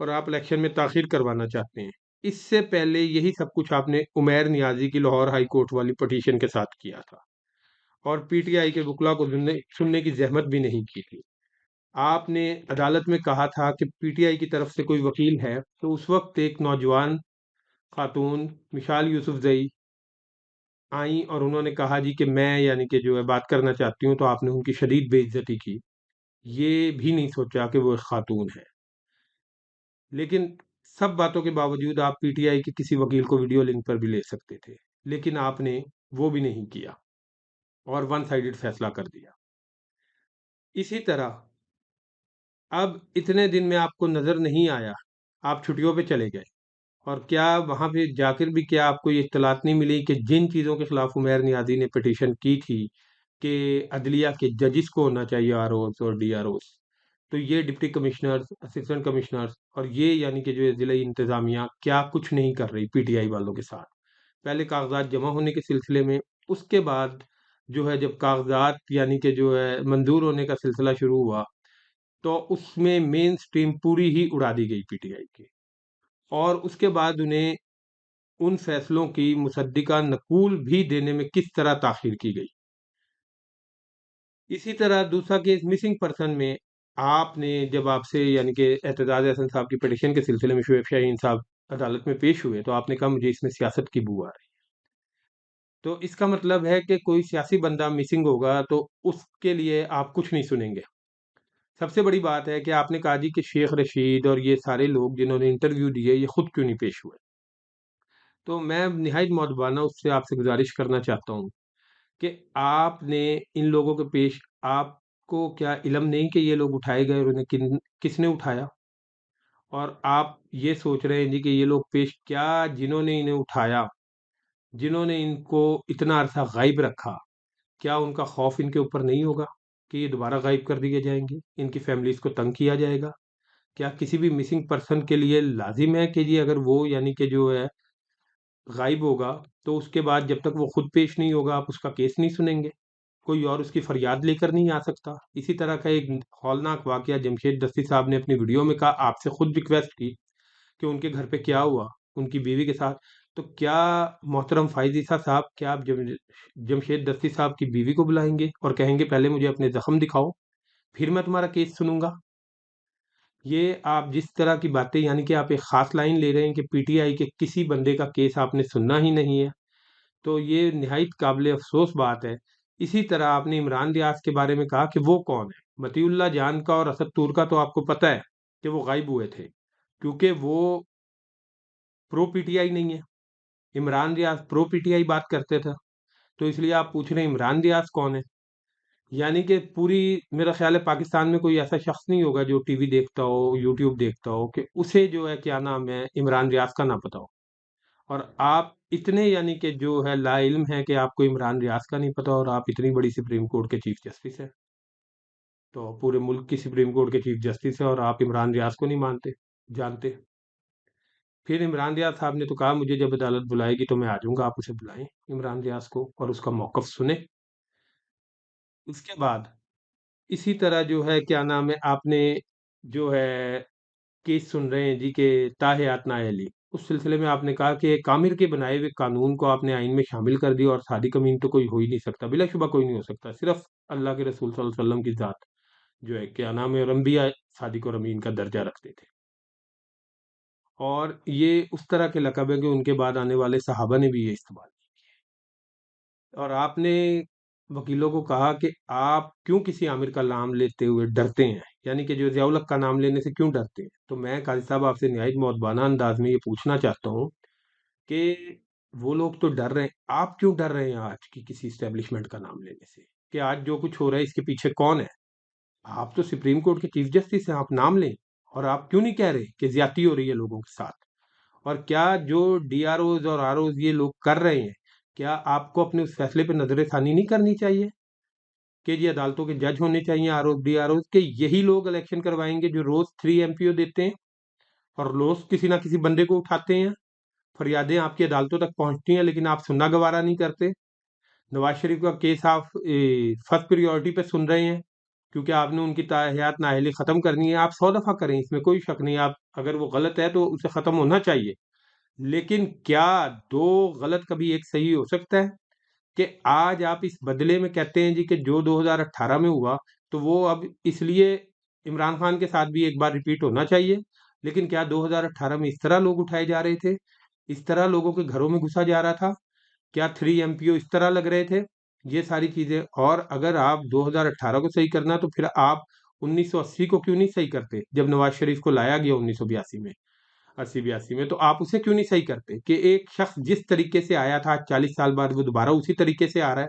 اور آپ الیکشن میں تاخیر کروانا چاہتے ہیں۔ اس سے پہلے یہی سب کچھ آپ نے عمیر نیازی کی لاہور ہائی کورٹ والی پٹیشن کے ساتھ کیا تھا، اور پی ٹی آئی کے وکلا کو سننے کی زحمت بھی نہیں کی تھی۔ آپ نے عدالت میں کہا تھا کہ پی ٹی آئی کی طرف سے کوئی وکیل ہے، تو اس وقت ایک نوجوان خاتون مشال یوسف زئی آئیں اور انہوں نے کہا جی کہ میں یعنی کہ جو ہے بات کرنا چاہتی ہوں، تو آپ نے ان کی شدید بے عزتی کی۔ یہ بھی نہیں سوچا کہ وہ ایک خاتون ہے، لیکن سب باتوں کے باوجود آپ پی ٹی آئی کے کسی وکیل کو ویڈیو لنک پر بھی لے سکتے تھے، لیکن آپ نے وہ بھی نہیں کیا اور ون سائیڈڈ فیصلہ کر دیا۔ اسی طرح اب اتنے دن میں آپ کو نظر نہیں آیا، آپ چھٹیوں پہ چلے گئے، اور کیا وہاں پہ جا کر بھی کیا آپ کو یہ اطلاعات نہیں ملی کہ جن چیزوں کے خلاف عمیر نیازی نے پٹیشن کی تھی کہ عدلیہ کے ججز کو ہونا چاہیے آر اوز اور ڈی آر اوز، تو یہ ڈپٹی کمشنرز، اسسٹنٹ کمشنرز اور یہ یعنی کہ جو ضلعی انتظامیہ کیا کچھ نہیں کر رہی پی ٹی آئی والوں کے ساتھ؟ پہلے کاغذات جمع ہونے کے سلسلے میں، اس کے بعد جو ہے جب کاغذات یعنی کہ جو ہے منظور ہونے کا سلسلہ شروع ہوا، تو اس میں مین سٹریم پوری ہی اڑا دی گئی پی ٹی آئی کی، اور اس کے بعد انہیں ان فیصلوں کی مصدقہ نقول بھی دینے میں کس طرح تاخیر کی گئی۔ اسی طرح دوسرا کیس مسنگ پرسن میں، آپ نے جب آپ سے یعنی کہ اعتزاز احسن صاحب کی پٹیشن کے سلسلے میں شعیب شاہین صاحب عدالت میں پیش ہوئے، تو آپ نے کہا مجھے اس میں سیاست کی بو آ رہی ہے۔ تو اس کا مطلب ہے کہ کوئی سیاسی بندہ مسنگ ہوگا تو اس کے لیے آپ کچھ نہیں سنیں گے۔ سب سے بڑی بات ہے کہ آپ نے کہا جی کہ شیخ رشید اور یہ سارے لوگ جنہوں نے انٹرویو دیے یہ خود کیوں نہیں پیش ہوئے؟ تو میں نہایت مؤدبانہ اس سے آپ سے گزارش کرنا چاہتا ہوں کہ آپ نے ان لوگوں کے پیش، آپ کو کیا علم نہیں کہ یہ لوگ اٹھائے گئے اور انہیں کس نے اٹھایا؟ اور آپ یہ سوچ رہے ہیں جی کہ یہ لوگ پیش، کیا جنہوں نے انہیں اٹھایا، جنہوں نے ان کو اتنا عرصہ غائب رکھا، کیا ان کا خوف ان کے اوپر نہیں ہوگا کہ یہ دوبارہ غائب کر دیے جائیں گے، ان کی فیملیز کو تنگ کیا جائے گا؟ کیا کسی بھی مسنگ پرسن کے لیے لازم ہے کہ جی اگر وہ یعنی کہ جو ہے غائب ہوگا تو اس کے بعد جب تک وہ خود پیش نہیں ہوگا آپ اس کا کیس نہیں سنیں گے، کوئی اور اس کی فریاد لے کر نہیں آ سکتا؟ اسی طرح کا ایک ہولناک واقعہ جمشید دستی صاحب نے اپنی ویڈیو میں کہا، آپ سے خود ریکویسٹ کی کہ ان کے گھر پہ کیا ہوا ان کی بیوی کے ساتھ، تو کیا محترم فائز عیسیٰ صاحب، کیا آپ جمشید دستی صاحب کی بیوی کو بلائیں گے اور کہیں گے پہلے مجھے اپنے زخم دکھاؤ پھر میں تمہارا کیس سنوں گا؟ یہ آپ جس طرح کی باتیں یعنی کہ آپ ایک خاص لائن لے رہے ہیں کہ پی ٹی آئی کے کسی بندے کا کیس آپ نے سننا ہی نہیں ہے، تو یہ نہایت قابل افسوس بات ہے۔ اسی طرح آپ نے عمران ریاض کے بارے میں کہا کہ وہ کون ہے؟ مطیع اللہ جان کا اور اسد طور کا تو آپ کو پتہ ہے کہ وہ غائب ہوئے تھے، کیونکہ وہ پرو پی ٹی آئی نہیں ہے۔ عمران ریاض پرو پی ٹی آئی بات کرتے تھے، تو اس لیے آپ پوچھ رہے ہیں عمران ریاض کون ہے؟ یعنی کہ پوری، میرا خیال ہے پاکستان میں کوئی ایسا شخص نہیں ہوگا جو ٹی وی دیکھتا ہو، یوٹیوب دیکھتا ہو، کہ اسے جو ہے کیا نام ہے عمران ریاض کا نہ پتا ہو، اور آپ اتنے یعنی کہ جو ہے لا علم ہے کہ آپ کو عمران ریاض کا نہیں پتا، اور آپ اتنی بڑی سپریم کورٹ کے چیف جسٹس ہیں، تو پورے ملک کی سپریم کورٹ کے چیف جسٹس ہیں اور آپ عمران ریاض کو نہیں مانتے جانتے؟ پھر عمران ریاض صاحب نے تو کہا مجھے جب عدالت بلائے گی تو میں آ جاؤں گا، آپ اسے بلائیں عمران ریاض کو اور اس کا موقف سنیں۔ اس کے بعد اسی طرح جو ہے کیا نام ہے آپ نے جو ہے کیس سن رہے ہیں جی کہ تاحیات نااہلی، اس سلسلے میں آپ نے کہا کہ کامر کے بنائے ہوئے قانون کو آپ نے آئین میں شامل کر دیا، اور صادق امین تو کوئی ہو ہی نہیں سکتا، بلا شبہ کوئی نہیں ہو سکتا، صرف اللہ کے رسول صلی اللہ علیہ وسلم کی ذات جو ہے کیا نام ہے، اور انبیاء صادق اور امین کا درجہ رکھتے تھے، اور یہ اس طرح کے لقب ہے کہ ان کے بعد آنے والے صحابہ نے بھی یہ استعمال کیا، اور آپ نے وکیلوں کو کہا کہ آپ کیوں کسی عامر کا نام لیتے ہوئے ڈرتے ہیں، یعنی کہ جو ضیاء الحق کا نام لینے سے کیوں ڈرتے ہیں؟ تو میں قاضی صاحب آپ سے نہایت مؤدبانہ انداز میں یہ پوچھنا چاہتا ہوں کہ وہ لوگ تو ڈر رہے ہیں، آپ کیوں ڈر رہے ہیں آج کی کسی اسٹیبلشمنٹ کا نام لینے سے؟ کہ آج جو کچھ ہو رہا ہے اس کے پیچھے کون ہے؟ آپ تو سپریم کورٹ کے چیف جسٹس ہیں، آپ نام لیں، اور آپ کیوں نہیں کہہ رہے کہ زیادتی ہو رہی ہے لوگوں کے ساتھ؟ اور کیا جو ڈی آر اوز اور آر اوز یہ لوگ کر رہے ہیں، کیا آپ کو اپنے اس فیصلے پہ نظر ثانی نہیں کرنی چاہیے کہ جی عدالتوں کے جج ہونے چاہیے R Os D R Os کہ یہی لوگ الیکشن کروائیں گے جو روز 3 ایم پی او دیتے ہیں اور روز کسی نہ کسی بندے کو اٹھاتے ہیں، فریادیں آپ کی عدالتوں تک پہنچتی ہیں لیکن آپ سننا گوارا نہیں کرتے؟ نواز شریف کا کیس آپ فرسٹ پریورٹی پہ سن رہے ہیں، کیونکہ آپ نے ان کی تاحیات نااہلی ختم کرنی ہے، آپ 100 دفعہ کریں، اس میں کوئی شک نہیں، آپ اگر وہ غلط ہے تو اسے ختم ہونا چاہیے، لیکن کیا دو غلط کبھی ایک صحیح ہو سکتا ہے؟ کہ آج آپ اس بدلے میں کہتے ہیں جی کہ جو 2018 میں ہوا تو وہ اب اس لیے عمران خان کے ساتھ بھی ایک بار ریپیٹ ہونا چاہیے، لیکن کیا 2018 میں اس طرح لوگ اٹھائے جا رہے تھے، اس طرح لوگوں کے گھروں میں گھسا جا رہا تھا، کیا 3 MPO اس طرح لگ رہے تھے؟ یہ ساری چیزیں، اور اگر آپ 2018 کو صحیح کرنا تو پھر آپ 1980 کو کیوں نہیں صحیح کرتے جب نواز شریف کو لایا گیا 1982 میں، 80 82 میں، تو آپ اسے کیوں نہیں صحیح کرتے کہ ایک شخص جس طریقے سے آیا تھا 40 سال بعد وہ دوبارہ اسی طریقے سے آ رہا ہے،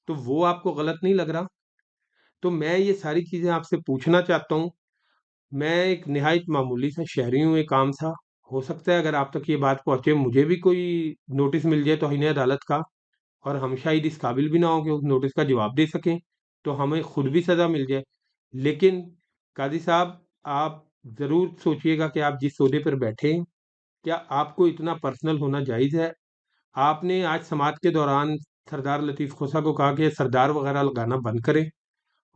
تو وہ آپ کو غلط نہیں لگ رہا؟ تو میں یہ ساری چیزیں آپ سے پوچھنا چاہتا ہوں، میں ایک نہایت معمولی سا شہری ہوں، ایک عام سا، ہو سکتا ہے اگر آپ تک یہ بات پہنچے مجھے بھی کوئی نوٹس مل جائے توہین عدالت کا، اور ہم شاید اس قابل بھی نہ ہوں کہ اس نوٹس کا جواب دے سکیں، تو ہمیں خود بھی سزا مل جائے، لیکن قاضی صاحب آپ ضرور سوچئے گا کہ آپ جس عہدے پر بیٹھے ہیں کیا آپ کو اتنا پرسنل ہونا جائز ہے؟ آپ نے آج سماعت کے دوران سردار لطیف خسرو کو کہا کہ سردار وغیرہ لگانا بند کریں،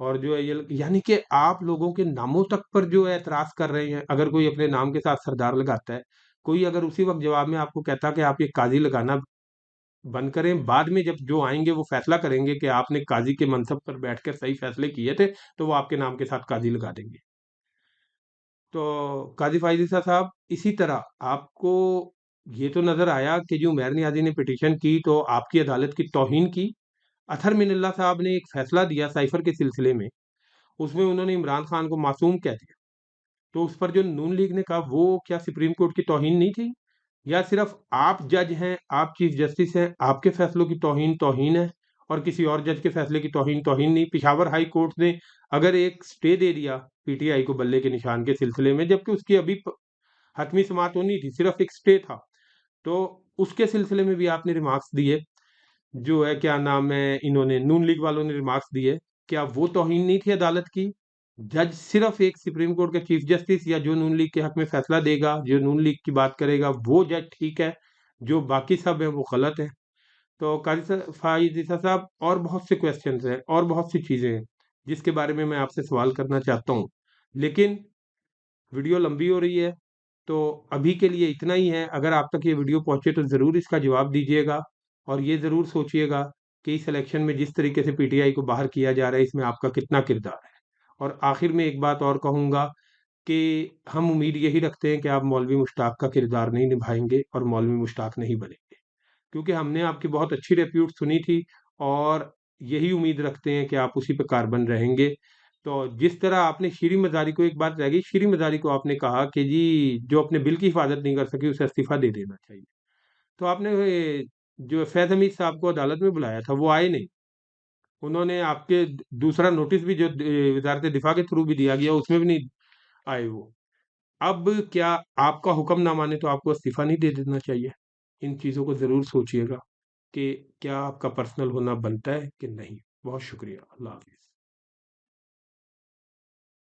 اور جو ہے یہ یعنی کہ آپ لوگوں کے ناموں تک پر جو ہے اعتراض کر رہے ہیں، اگر کوئی اپنے نام کے ساتھ سردار لگاتا ہے، کوئی اگر اسی وقت جواب میں آپ کو کہتا کہ آپ یہ قاضی لگانا بند کریں، بعد میں جب جو آئیں گے وہ فیصلہ کریں گے کہ آپ نے قاضی کے منصب پر بیٹھ کر صحیح فیصلے کیے تھے، تو وہ آپ کے نام کے ساتھ قاضی لگا دیں گے۔ تو قاضی فائز عیسیٰ صاحب، اسی طرح آپ کو یہ تو نظر آیا کہ جو عمیر نیازی نے پٹیشن کی تو آپ کی عدالت کی توہین کی، اطہر من اللہ صاحب نے ایک فیصلہ دیا سائفر کے سلسلے میں، اس میں انہوں نے عمران خان کو معصوم کہہ دیا، تو اس پر جو نون لیگ نے کہا وہ کیا سپریم کورٹ کی توہین نہیں تھی؟ یا صرف آپ جج ہیں، آپ چیف جسٹس ہیں، آپ کے فیصلوں کی توہین توہین ہے، اور کسی اور جج کے فیصلے کی توہین توہین نہیں؟ پشاور ہائی کورٹ نے اگر ایک سٹے دے دیا پی ٹی آئی کو بلے کے نشان کے سلسلے میں، جبکہ اس کی ابھی حتمی سماعت ہونی تھی، صرف ایک سٹے تھا، تو اس کے سلسلے میں بھی آپ نے ریمارکس دیے، جو ہے کیا نام ہے، انہوں نے نون لیگ والوں نے ریمارکس دیے، کیا وہ توہین نہیں تھی عدالت کی؟ جج صرف ایک سپریم کورٹ کا چیف جسٹس یا جو نون لیگ کے حق میں فیصلہ دے گا، جو نون لیگ کی بات کرے گا، وہ جج ٹھیک ہے، جو باقی سب ہیں وہ غلط ہیں؟ تو قاضی فائز عیسیٰ صاحب، اور بہت سے کویسچنز ہیں اور بہت سی چیزیں ہیں جس کے بارے میں آپ سے سوال کرنا چاہتا ہوں، لیکن ویڈیو لمبی ہو رہی ہے، تو ابھی کے لیے اتنا ہی ہے۔ اگر آپ تک یہ ویڈیو پہنچے تو ضرور اس کا جواب دیجیے گا، اور یہ ضرور سوچئے گا کہ اس الیکشن میں جس طریقے سے پی ٹی آئی کو باہر کیا جا رہا ہے اس میں آپ کا کتنا کردار ہے۔ اور آخر میں ایک بات اور کہوں گا کہ ہم امید یہی رکھتے ہیں کہ آپ مولوی مشتاق کا کردار نہیں نبھائیں گے اور مولوی مشتاق نہیں بنیں گے، کیونکہ ہم نے آپ کی بہت اچھی ریپیوٹ سنی تھی، اور یہی امید رکھتے ہیں کہ آپ اسی پہ کاربن رہیں گے۔ تو جس طرح آپ نے شیریں مزاری کو، ایک بات رہ گئی، شیریں مزاری کو آپ نے کہا کہ جی جو اپنے بل کی حفاظت نہیں کر سکی اسے استعفیٰ دے دینا چاہیے، تو آپ نے جو فیض حمید صاحب کو عدالت میں بلایا تھا وہ آئے نہیں، انہوں نے آپ کے دوسرا نوٹس بھی جو وزارت دفاع کے تھرو بھی دیا گیا اس میں بھی نہیں آئے وہ، اب کیا آپ کا حکم نہ مانے تو آپ کو استعفیٰ نہیں دے دینا چاہیے؟ ان چیزوں کو ضرور سوچئے گا کہ کیا آپ کا پرسنل ہونا بنتا ہے کہ نہیں۔ بہت شکریہ، اللہ حافظ۔